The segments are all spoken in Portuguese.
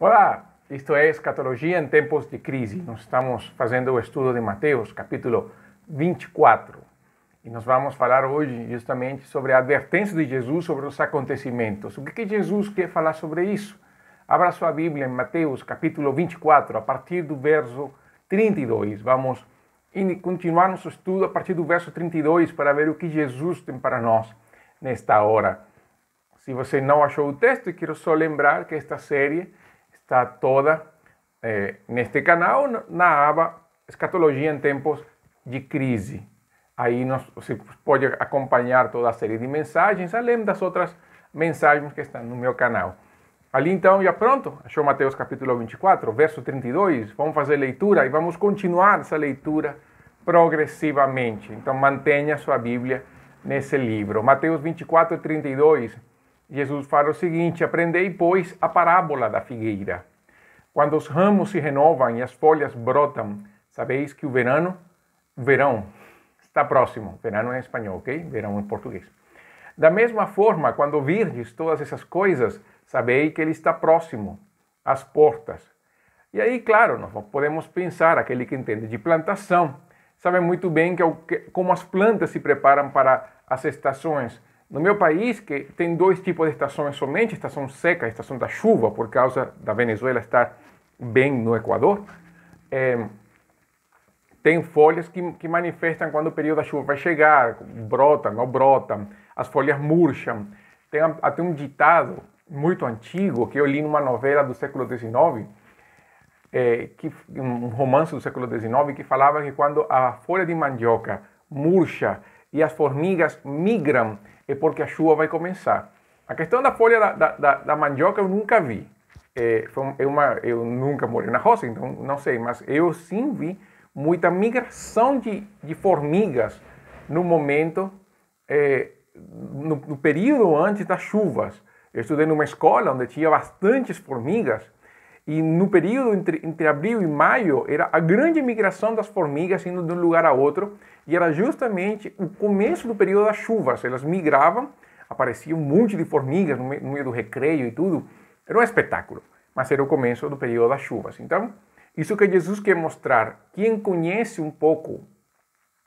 Olá, isto é Escatologia em Tempos de Crise. Nós estamos fazendo o estudo de Mateus, capítulo 24. E nós vamos falar hoje justamente sobre a advertência de Jesus sobre os acontecimentos. O que Jesus quer falar sobre isso? Abra sua Bíblia em Mateus, capítulo 24, a partir do verso 32. Vamos continuar nosso estudo a partir do verso 32 para ver o que Jesus tem para nós nesta hora. Se você não achou o texto, eu quero só lembrar que esta série está toda neste canal, na aba Escatologia em Tempos de Crise. Aí você pode acompanhar toda a série de mensagens, além das outras mensagens que estão no meu canal. Ali então, já pronto? Achou Mateus capítulo 24, verso 32? Vamos fazer leitura e vamos continuar essa leitura progressivamente. Então mantenha sua Bíblia nesse livro. Mateus 24, 32. Jesus fala o seguinte: aprendei, pois, a parábola da figueira. Quando os ramos se renovam e as folhas brotam, sabeis que o verão está próximo. Verão em espanhol, ok? Verão em português. Da mesma forma, quando virdes todas essas coisas, sabeis que ele está próximo, às portas. E aí, claro, nós podemos pensar, aquele que entende de plantação, sabe muito bem como as plantas se preparam para as estações. No meu país, que tem dois tipos de estações somente, estação seca, estação da chuva, por causa da Venezuela estar bem no Equador, tem folhas que manifestam quando o período da chuva vai chegar, brotam ou brotam, as folhas murcham. Tem até um ditado muito antigo que eu li numa novela do século XIX, um romance do século XIX, que falava que quando a folha de mandioca murcha e as formigas migram, é porque a chuva vai começar. A questão da folha da mandioca eu nunca vi. Eu nunca morei na roça, então não sei, mas eu sim vi muita migração de formigas no momento, no período antes das chuvas. Eu estudei numa escola onde tinha bastantes formigas, e no período entre abril e maio era a grande migração das formigas indo de um lugar a outro, e era justamente o começo do período das chuvas. Elas migravam, aparecia um monte de formigas no meio do recreio e tudo. Era um espetáculo, mas era o começo do período das chuvas. Então, isso que Jesus quer mostrar, quem conhece um pouco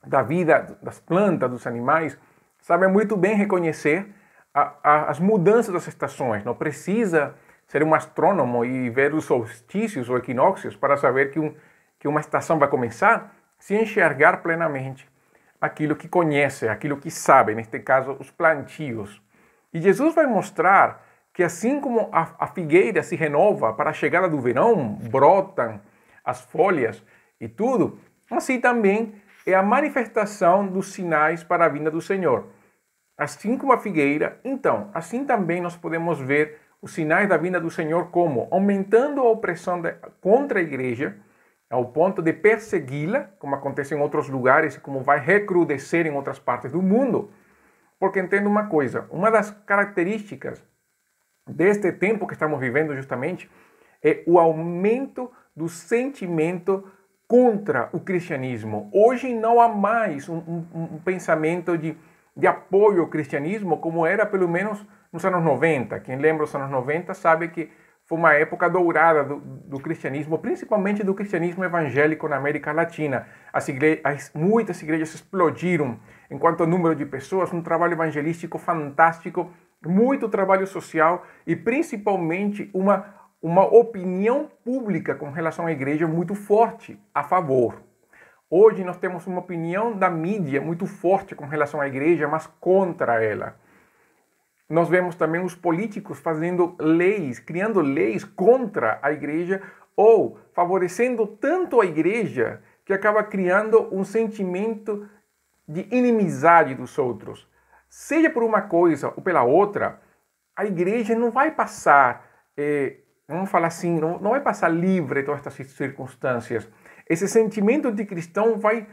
da vida das plantas, dos animais, sabe muito bem reconhecer as mudanças das estações. Não precisa ser um astrônomo e ver os solstícios ou equinócios para saber que uma estação vai começar, se enxergar plenamente aquilo que conhece, aquilo que sabe, neste caso, os plantios. E Jesus vai mostrar que assim como a figueira se renova para a chegada do verão, brotam as folhas e tudo, assim também é a manifestação dos sinais para a vinda do Senhor. Assim como a figueira, então, assim também nós podemos ver os sinais da vinda do Senhor como aumentando a opressão contra a igreja, ao ponto de persegui-la, como acontece em outros lugares e como vai recrudescer em outras partes do mundo. Porque entenda uma coisa, uma das características deste tempo que estamos vivendo justamente é o aumento do sentimento contra o cristianismo. Hoje não há mais um pensamento de apoio ao cristianismo como era pelo menos nos anos 90. Quem lembra os anos 90 sabe que foi uma época dourada do cristianismo, principalmente do cristianismo evangélico na América Latina. Muitas igrejas explodiram enquanto número de pessoas, um trabalho evangelístico fantástico, muito trabalho social e principalmente uma opinião pública com relação à igreja muito forte, a favor. Hoje nós temos uma opinião da mídia muito forte com relação à igreja, mas contra ela. Nós vemos também os políticos fazendo leis, criando leis contra a igreja ou favorecendo tanto a igreja que acaba criando um sentimento de inimizade dos outros. Seja por uma coisa ou pela outra, a igreja não vai passar, vamos falar assim, não vai passar livre de todas estas circunstâncias. Esse sentimento anticristão vai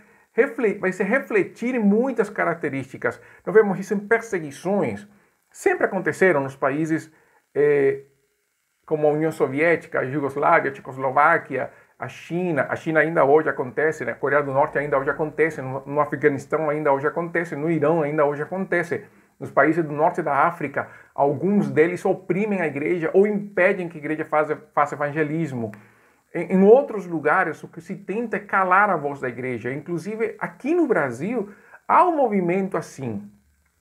se refletir em muitas características. Nós vemos isso em perseguições. Sempre aconteceram nos países como a União Soviética, a Iugoslávia, a Tchecoslováquia, a China ainda hoje acontece, na Coreia do Norte ainda hoje acontece, no Afeganistão ainda hoje acontece, no Irão ainda hoje acontece. Nos países do norte da África, alguns deles oprimem a igreja ou impedem que a igreja faça evangelismo. Em outros lugares, o que se tenta é calar a voz da igreja. Inclusive, aqui no Brasil, há um movimento assim,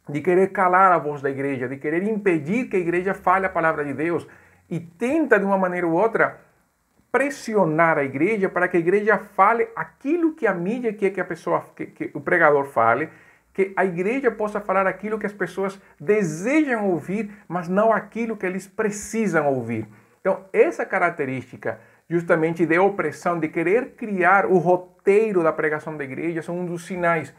de querer calar a voz da igreja, de querer impedir que a igreja fale a palavra de Deus e tenta, de uma maneira ou outra, pressionar a igreja para que a igreja fale aquilo que a mídia quer que a pessoa, que o pregador fale, que a igreja possa falar aquilo que as pessoas desejam ouvir, mas não aquilo que eles precisam ouvir. Então, essa característica justamente de opressão, de querer criar o roteiro da pregação da igreja, são um dos sinais.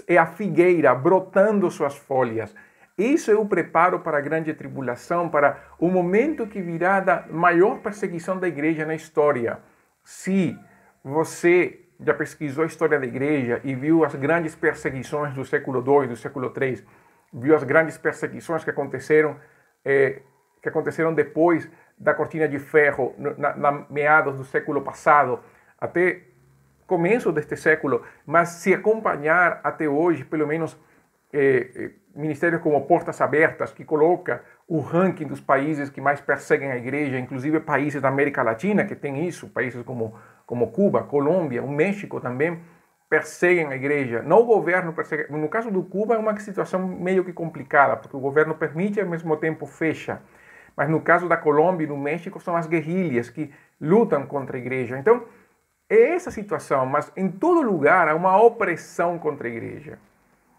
É a figueira brotando suas folhas. Isso é o preparo para a grande tribulação, para o momento que virá da maior perseguição da igreja na história. Se você já pesquisou a história da igreja e viu as grandes perseguições do século II, do século III, viu as grandes perseguições que aconteceram depois da cortina de ferro, na meados do século passado, até começo deste século, mas se acompanhar até hoje, pelo menos ministérios como Portas Abertas, que coloca o ranking dos países que mais perseguem a igreja, inclusive países da América Latina que tem isso, países como Cuba, Colômbia, o México também, perseguem a igreja. Não o governo persegue. No caso do Cuba é uma situação meio que complicada, porque o governo permite e ao mesmo tempo fecha. Mas no caso da Colômbia e do México são as guerrilhas que lutam contra a igreja. Então, é essa situação, mas em todo lugar há uma opressão contra a igreja.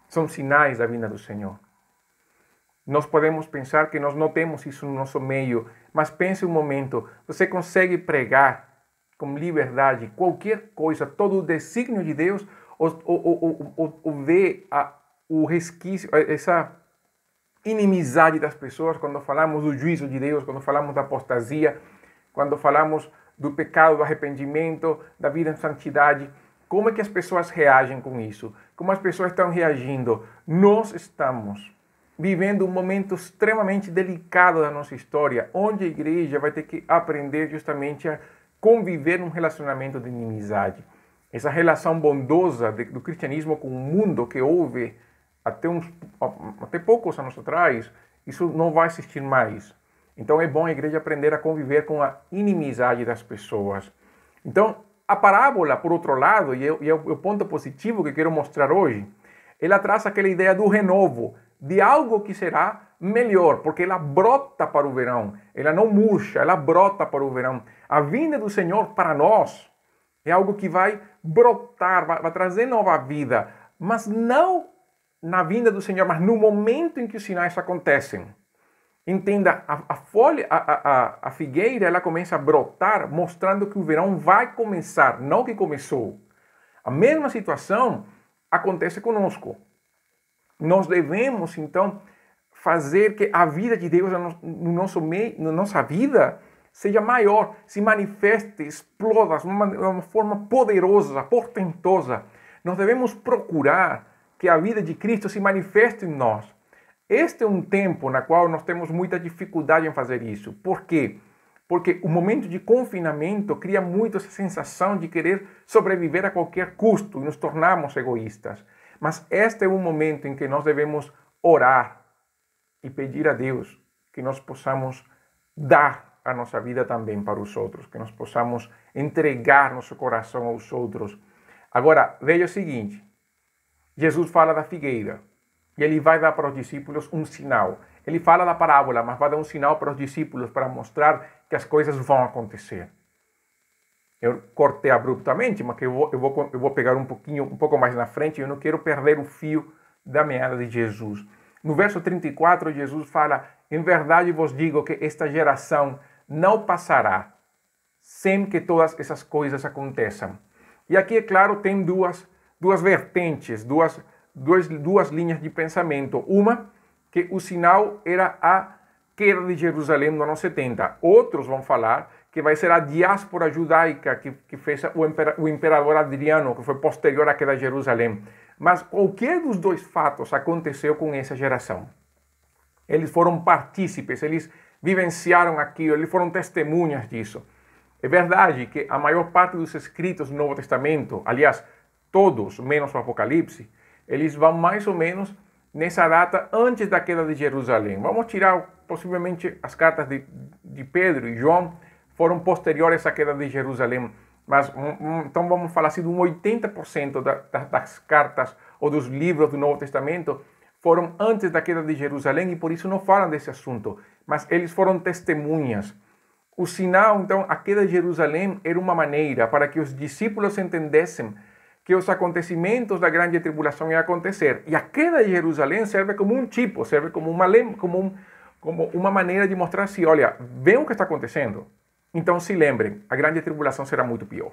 São sinais da vinda do Senhor. Nós podemos pensar que nós não temos isso no nosso meio, mas pense um momento, você consegue pregar com liberdade qualquer coisa, todo o desígnio de Deus, ou vê o resquício, essa inimizade das pessoas quando falamos do juízo de Deus, quando falamos da apostasia, quando falamos do pecado, do arrependimento, da vida em santidade. Como é que as pessoas reagem com isso? Como as pessoas estão reagindo? Nós estamos vivendo um momento extremamente delicado da nossa história, onde a igreja vai ter que aprender justamente a conviver num relacionamento de inimizade. Essa relação bondosa do cristianismo com o mundo que houve até poucos anos atrás, isso não vai existir mais. Então é bom a igreja aprender a conviver com a inimizade das pessoas. Então, a parábola, por outro lado, e é o ponto positivo que quero mostrar hoje, ela traz aquela ideia do renovo, de algo que será melhor, porque ela brota para o verão, ela não murcha, ela brota para o verão. A vinda do Senhor para nós é algo que vai brotar, vai trazer nova vida, mas não na vinda do Senhor, mas no momento em que os sinais acontecem. Entenda, a figueira ela começa a brotar, mostrando que o verão vai começar, não que começou. A mesma situação acontece conosco. Nós devemos, então, fazer que a vida de Deus no nosso meio, na nossa vida seja maior, se manifeste, exploda de uma forma poderosa, portentosa. Nós devemos procurar que a vida de Cristo se manifeste em nós. Este é um tempo na qual nós temos muita dificuldade em fazer isso. Por quê? Porque o momento de confinamento cria muito essa sensação de querer sobreviver a qualquer custo e nos tornarmos egoístas. Mas este é um momento em que nós devemos orar e pedir a Deus que nós possamos dar a nossa vida também para os outros, que nós possamos entregar nosso coração aos outros. Agora, veja o seguinte, Jesus fala da figueira e ele vai dar para os discípulos um sinal. Ele fala da parábola, mas vai dar um sinal para os discípulos para mostrar que as coisas vão acontecer. Eu cortei abruptamente, mas eu vou pegar um pouco mais na frente, eu não quero perder o fio da meada de Jesus. No verso 34, Jesus fala, em verdade vos digo que esta geração não passará sem que todas essas coisas aconteçam. E aqui, é claro, tem duas vertentes, duas linhas de pensamento. Uma, que o sinal era a queda de Jerusalém no ano 70. Outros vão falar que vai ser a diáspora judaica que fez o imperador Adriano, que foi posterior à queda de Jerusalém. Mas qualquer dos dois fatos aconteceu com essa geração. Eles foram partícipes, eles vivenciaram aquilo, eles foram testemunhas disso. É verdade que a maior parte dos escritos do Novo Testamento, aliás, todos, menos o Apocalipse, eles vão mais ou menos nessa data antes da queda de Jerusalém. Vamos tirar, possivelmente, as cartas de Pedro e João foram posteriores à queda de Jerusalém, mas então vamos falar assim, de um 80% das cartas ou dos livros do Novo Testamento foram antes da queda de Jerusalém e por isso não falam desse assunto, mas eles foram testemunhas. O sinal, então, a queda de Jerusalém era uma maneira para que os discípulos entendessem que os acontecimentos da grande tribulação iam acontecer. E a queda de Jerusalém serve como um tipo, serve como uma maneira de mostrar assim, olha, vê o que está acontecendo. Então se lembrem, a grande tribulação será muito pior.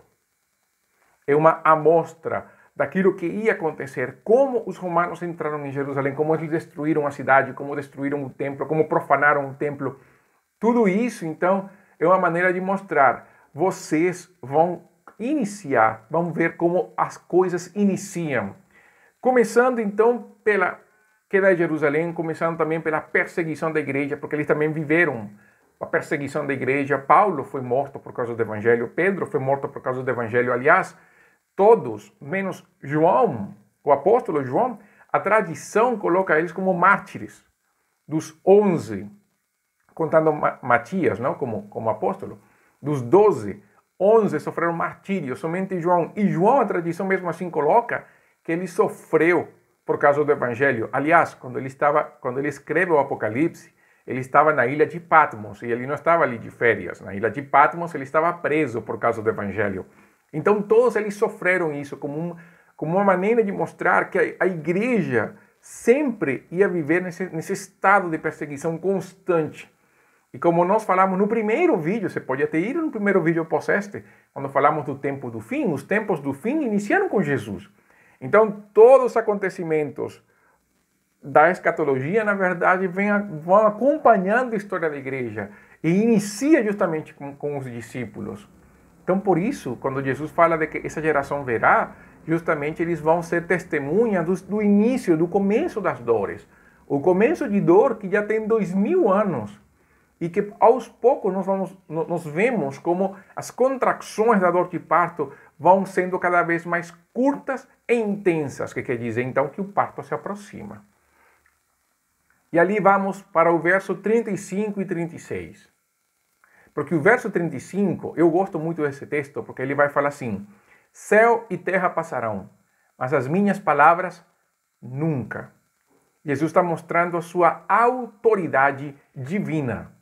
É uma amostra daquilo que ia acontecer, como os romanos entraram em Jerusalém, como eles destruíram a cidade, como destruíram o templo, como profanaram o templo. Tudo isso, então, é uma maneira de mostrar, vocês vão iniciar, vão ver como as coisas iniciam. Começando, então, pela queda de Jerusalém, começando também pela perseguição da igreja, porque eles também viveram a perseguição da igreja. Paulo foi morto por causa do evangelho, Pedro foi morto por causa do evangelho. Aliás, todos, menos João, o apóstolo João, a tradição coloca eles como mártires. Dos 11, contando Matias, não, como apóstolo, dos 12, 11 sofreram martírio, somente João. E João, a tradição mesmo assim coloca que ele sofreu por causa do evangelho. Aliás, quando ele escreve o Apocalipse, ele estava na ilha de Patmos, e ele não estava ali de férias. Na ilha de Patmos, ele estava preso por causa do evangelho. Então, todos eles sofreram isso como uma maneira de mostrar que a igreja sempre ia viver nesse estado de perseguição constante. E como nós falamos no primeiro vídeo, você pode até ir no primeiro vídeo post este, quando falamos do tempo do fim, os tempos do fim iniciaram com Jesus. Então, todos os acontecimentos da escatologia, na verdade, vão acompanhando a história da igreja e inicia justamente com os discípulos. Então, por isso, quando Jesus fala de que essa geração verá, justamente eles vão ser testemunhas do início, do começo das dores. O começo de dor que já tem 2000 anos. E que aos poucos nós vemos como as contrações da dor de parto vão sendo cada vez mais curtas e intensas, que quer dizer então que o parto se aproxima. E ali vamos para o verso 35 e 36. Porque o verso 35, eu gosto muito desse texto, porque ele vai falar assim: céu e terra passarão, mas as minhas palavras nunca. Jesus está mostrando a sua autoridade divina.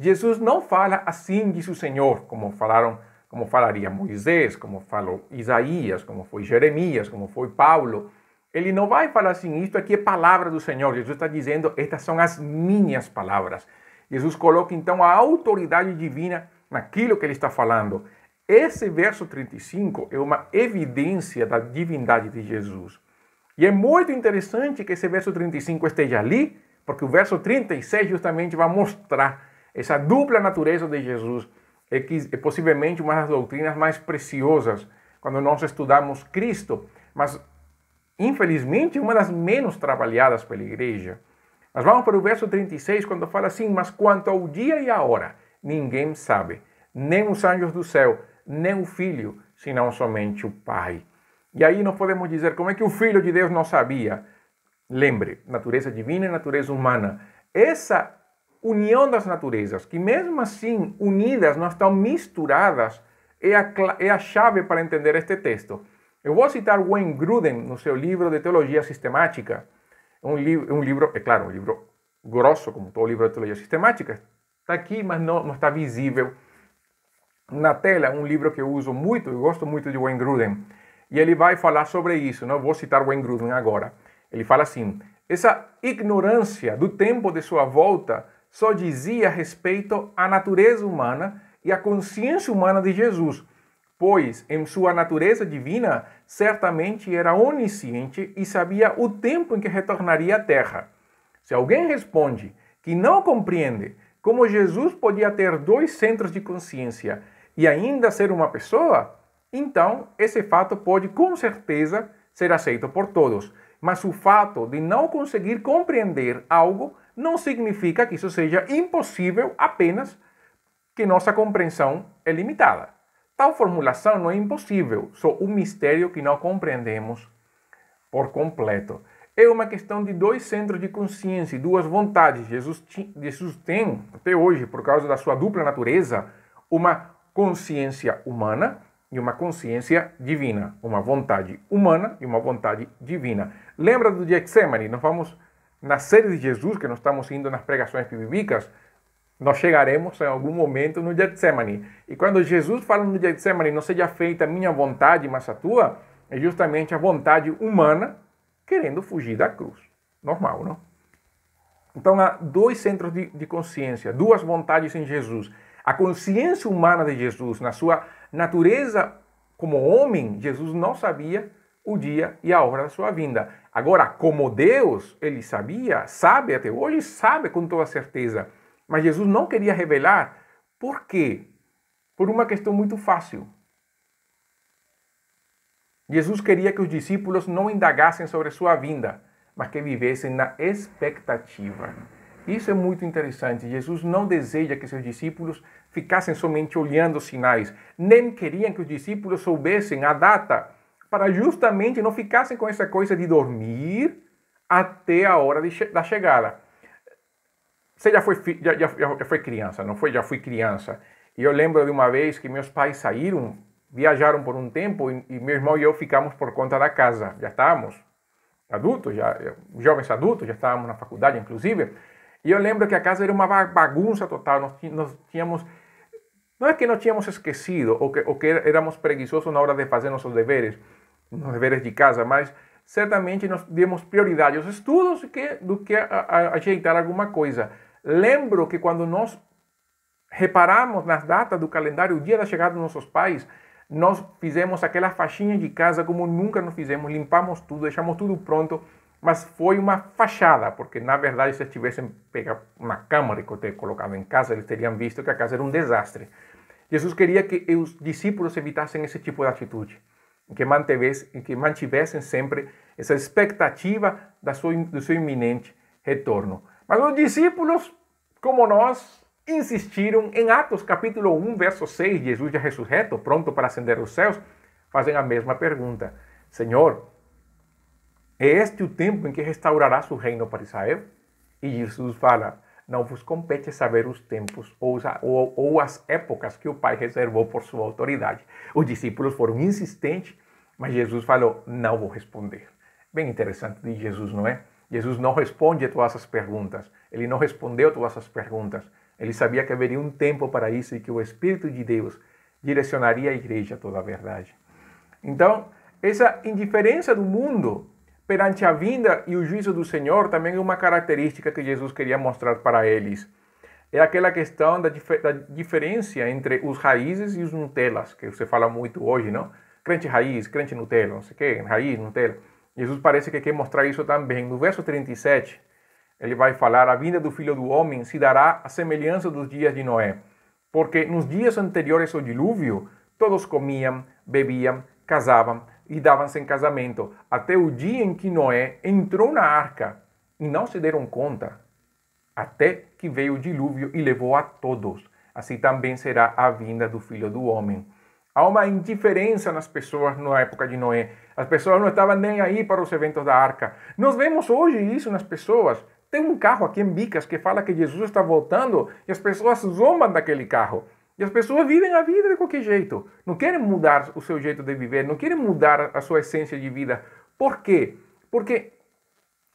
Jesus não fala assim, diz o Senhor, como falaria Moisés, como falou Isaías, como foi Jeremias, como foi Paulo. Ele não vai falar assim, isto aqui é palavra do Senhor. Jesus está dizendo, estas são as minhas palavras. Jesus coloca então a autoridade divina naquilo que ele está falando. Esse verso 35 é uma evidência da divindade de Jesus. E é muito interessante que esse verso 35 esteja ali, porque o verso 36 justamente vai mostrar essa dupla natureza de Jesus, que é possivelmente uma das doutrinas mais preciosas quando nós estudamos Cristo, mas infelizmente uma das menos trabalhadas pela igreja. Mas vamos para o verso 36, quando fala assim: mas quanto ao dia e à hora, ninguém sabe, nem os anjos do céu, nem o Filho, senão somente o Pai. E aí nós podemos dizer, como é que o Filho de Deus não sabia? Lembre, natureza divina e natureza humana. Essa união das naturezas, que mesmo assim unidas, não estão misturadas, é a chave para entender este texto. Eu vou citar Wayne Grudem no seu livro de Teologia Sistemática. Um livro, é claro, um livro grosso, como todo livro de Teologia Sistemática. Está aqui, mas não está visível na tela. Um livro que eu uso muito, eu gosto muito de Wayne Grudem. E ele vai falar sobre isso. Não vou citar Wayne Grudem agora. Ele fala assim: essa ignorância do tempo de sua volta só dizia respeito à natureza humana e à consciência humana de Jesus, pois em sua natureza divina certamente era onisciente e sabia o tempo em que retornaria à terra. Se alguém responde que não compreende como Jesus podia ter dois centros de consciência e ainda ser uma pessoa, então esse fato pode com certeza ser aceito por todos. Mas o fato de não conseguir compreender algo não significa que isso seja impossível, apenas que nossa compreensão é limitada. Tal formulação não é impossível, só um mistério que não compreendemos por completo. é uma questão de dois centros de consciência e duas vontades. Jesus tem, até hoje, por causa da sua dupla natureza, uma consciência humana e uma consciência divina. Uma vontade humana e uma vontade divina. Lembra do Getsemane? Nós vamos, na série de Jesus, que nós estamos indo nas pregações bíblicas, nós chegaremos em algum momento no Getsemane. E quando Jesus fala no Getsemane, não seja feita a minha vontade, mas a tua, é justamente a vontade humana querendo fugir da cruz. Normal, não? Então há dois centros de consciência, duas vontades em Jesus. A consciência humana de Jesus, na sua natureza como homem, Jesus não sabia o dia e a hora da sua vinda. Agora, como Deus, ele sabia, sabe até hoje, sabe com toda certeza. Mas Jesus não queria revelar. Por quê? Por uma questão muito fácil. Jesus queria que os discípulos não indagassem sobre sua vinda, mas que vivessem na expectativa. Isso é muito interessante. Jesus não deseja que seus discípulos ficassem somente olhando os sinais. Nem queriam que os discípulos soubessem a data, para justamente não ficassem com essa coisa de dormir até a hora da chegada. Você já foi criança, não foi? Já fui criança. E eu lembro de uma vez que meus pais saíram, viajaram por um tempo e meu irmão e eu ficamos por conta da casa. Já estávamos adultos, jovens adultos, já estávamos na faculdade, inclusive. E eu lembro que a casa era uma bagunça total. Nós tínhamos... Não é que não tínhamos esquecido ou que éramos preguiçosos na hora de fazer nossos deveres de casa, mas certamente nós demos prioridade aos estudos do que a ajeitar alguma coisa. Lembro que quando nós reparamos nas datas do calendário, o dia da chegada dos nossos pais, nós fizemos aquela faxina de casa como nunca nos fizemos, limpamos tudo, deixamos tudo pronto, mas foi uma fachada, porque na verdade se eles tivessem pegado uma câmera e colocado em casa, eles teriam visto que a casa era um desastre. Jesus queria que os discípulos evitassem esse tipo de atitude, que mantivessem sempre essa expectativa do seu iminente retorno. Mas os discípulos, como nós, insistiram em Atos capítulo 1, verso 6, Jesus já ressurreto, pronto para ascender aos céus, fazem a mesma pergunta. Senhor, é este o tempo em que restaurarás o reino para Israel? E Jesus fala, não vos compete saber os tempos ou as épocas que o Pai reservou por sua autoridade. Os discípulos foram insistentes, mas Jesus falou, não vou responder. Bem interessante de Jesus, não é? Jesus não responde a todas as perguntas. Ele não respondeu a todas as perguntas. Ele sabia que haveria um tempo para isso e que o Espírito de Deus direcionaria a igreja a toda a verdade. Então, essa indiferença do mundo perante a vinda e o juízo do Senhor também é uma característica que Jesus queria mostrar para eles. É aquela questão da diferença entre os raízes e os Nutellas, que você fala muito hoje, não? Crente raiz, crente Nutella, não sei o quê, raiz, Nutella. Jesus parece que quer mostrar isso também. No verso 37, ele vai falar, a vinda do Filho do Homem se dará à semelhança dos dias de Noé. Porque nos dias anteriores ao dilúvio, todos comiam, bebiam, casavam e davam-se em casamento, até o dia em que Noé entrou na arca e não se deram conta, até que veio o dilúvio e levou a todos. Assim também será a vinda do Filho do Homem. Há uma indiferença nas pessoas na época de Noé. As pessoas não estavam nem aí para os eventos da arca. Nós vemos hoje isso nas pessoas. Tem um carro aqui em Bicas que fala que Jesus está voltando e as pessoas zombam daquele carro. E as pessoas vivem a vida de qualquer jeito. Não querem mudar o seu jeito de viver, não querem mudar a sua essência de vida. Por quê? Porque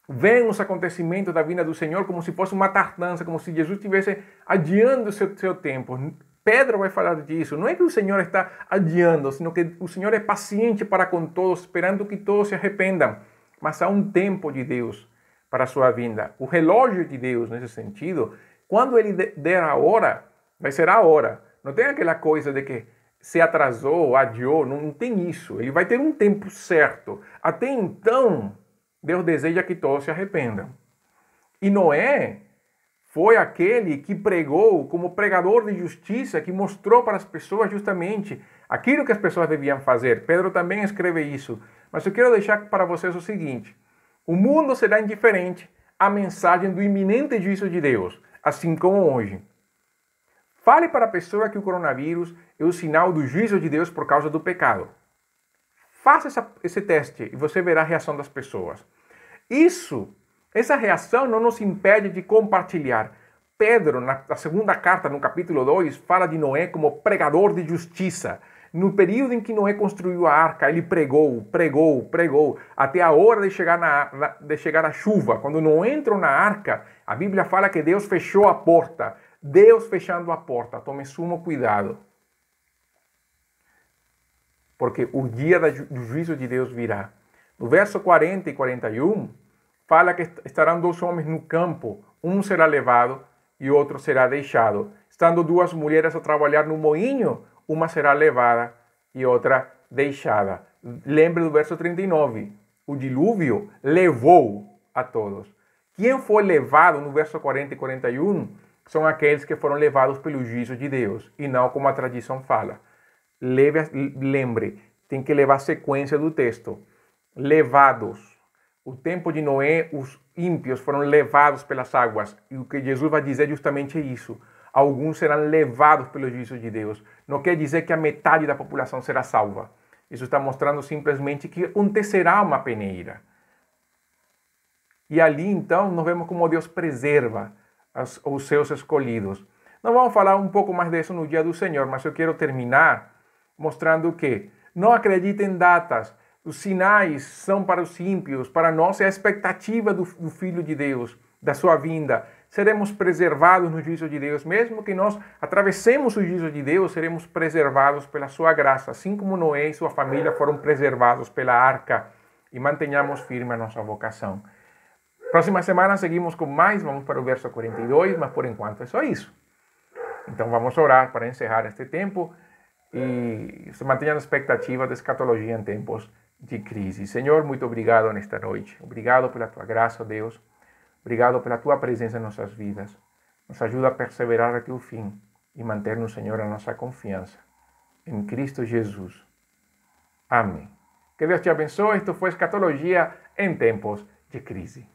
veem os acontecimentos da vinda do Senhor como se fosse uma tardança, como se Jesus estivesse adiando o seu tempo. Pedro vai falar disso. Não é que o Senhor está adiando, sino que o Senhor é paciente para com todos, esperando que todos se arrependam. Mas há um tempo de Deus para a sua vinda. O relógio de Deus, nesse sentido, quando Ele der a hora, vai ser a hora. Não tem aquela coisa de que se atrasou, adiou, não tem isso. Ele vai ter um tempo certo. Até então, Deus deseja que todos se arrependam. E Noé foi aquele que pregou como pregador de justiça, que mostrou para as pessoas justamente aquilo que as pessoas deviam fazer. Pedro também escreve isso. Mas eu quero deixar para vocês o seguinte: o mundo será indiferente à mensagem do iminente juízo de Deus, assim como hoje. Fale para a pessoa que o coronavírus é o sinal do juízo de Deus por causa do pecado. Faça esse teste e você verá a reação das pessoas. Essa reação não nos impede de compartilhar. Pedro, na segunda carta, no capítulo 2, fala de Noé como pregador de justiça. No período em que Noé construiu a arca, ele pregou, até a hora de chegar a chuva. Quando não entram na arca, a Bíblia fala que Deus fechou a porta. Deus fechando a porta. Tome sumo cuidado. Porque o dia do juízo de Deus virá. No verso 40 e 41, fala que estarão 2 homens no campo. Um será levado e outro será deixado. Estando 2 mulheres a trabalhar no moinho, uma será levada e outra deixada. Lembre do verso 39. O dilúvio levou a todos. Quem foi levado no verso 40 e 41 são aqueles que foram levados pelo juízo de Deus e não como a tradição fala. Lembre, tem que levar a sequência do texto. Levados. O tempo de Noé, os ímpios foram levados pelas águas. E o que Jesus vai dizer justamente é isso. Alguns serão levados pelo juízo de Deus. Não quer dizer que a metade da população será salva. Isso está mostrando simplesmente que acontecerá uma peneira. E ali, então, nós vemos como Deus preserva os seus escolhidos. Nós vamos falar um pouco mais disso no dia do Senhor, mas eu quero terminar mostrando que não acredite em datas. Os sinais são para os ímpios, para nós é a expectativa do Filho de Deus, da sua vinda. Seremos preservados no juízo de Deus. Mesmo que nós atravessemos o juízo de Deus, seremos preservados pela sua graça, assim como Noé e sua família foram preservados pela arca. E mantenhamos firme a nossa vocação. Próxima semana seguimos com mais, vamos para o verso 42, mas por enquanto é só isso. Então vamos orar para encerrar este tempo e se mantenha na expectativa da escatologia em tempos de crise. Senhor, muito obrigado nesta noite. Obrigado pela tua graça, Deus. Obrigado pela tua presença em nossas vidas. Nos ajuda a perseverar até o fim e manter no Senhor a nossa confiança. Em Cristo Jesus. Amém. Que Deus te abençoe. Isto foi Escatologia em tempos de crise.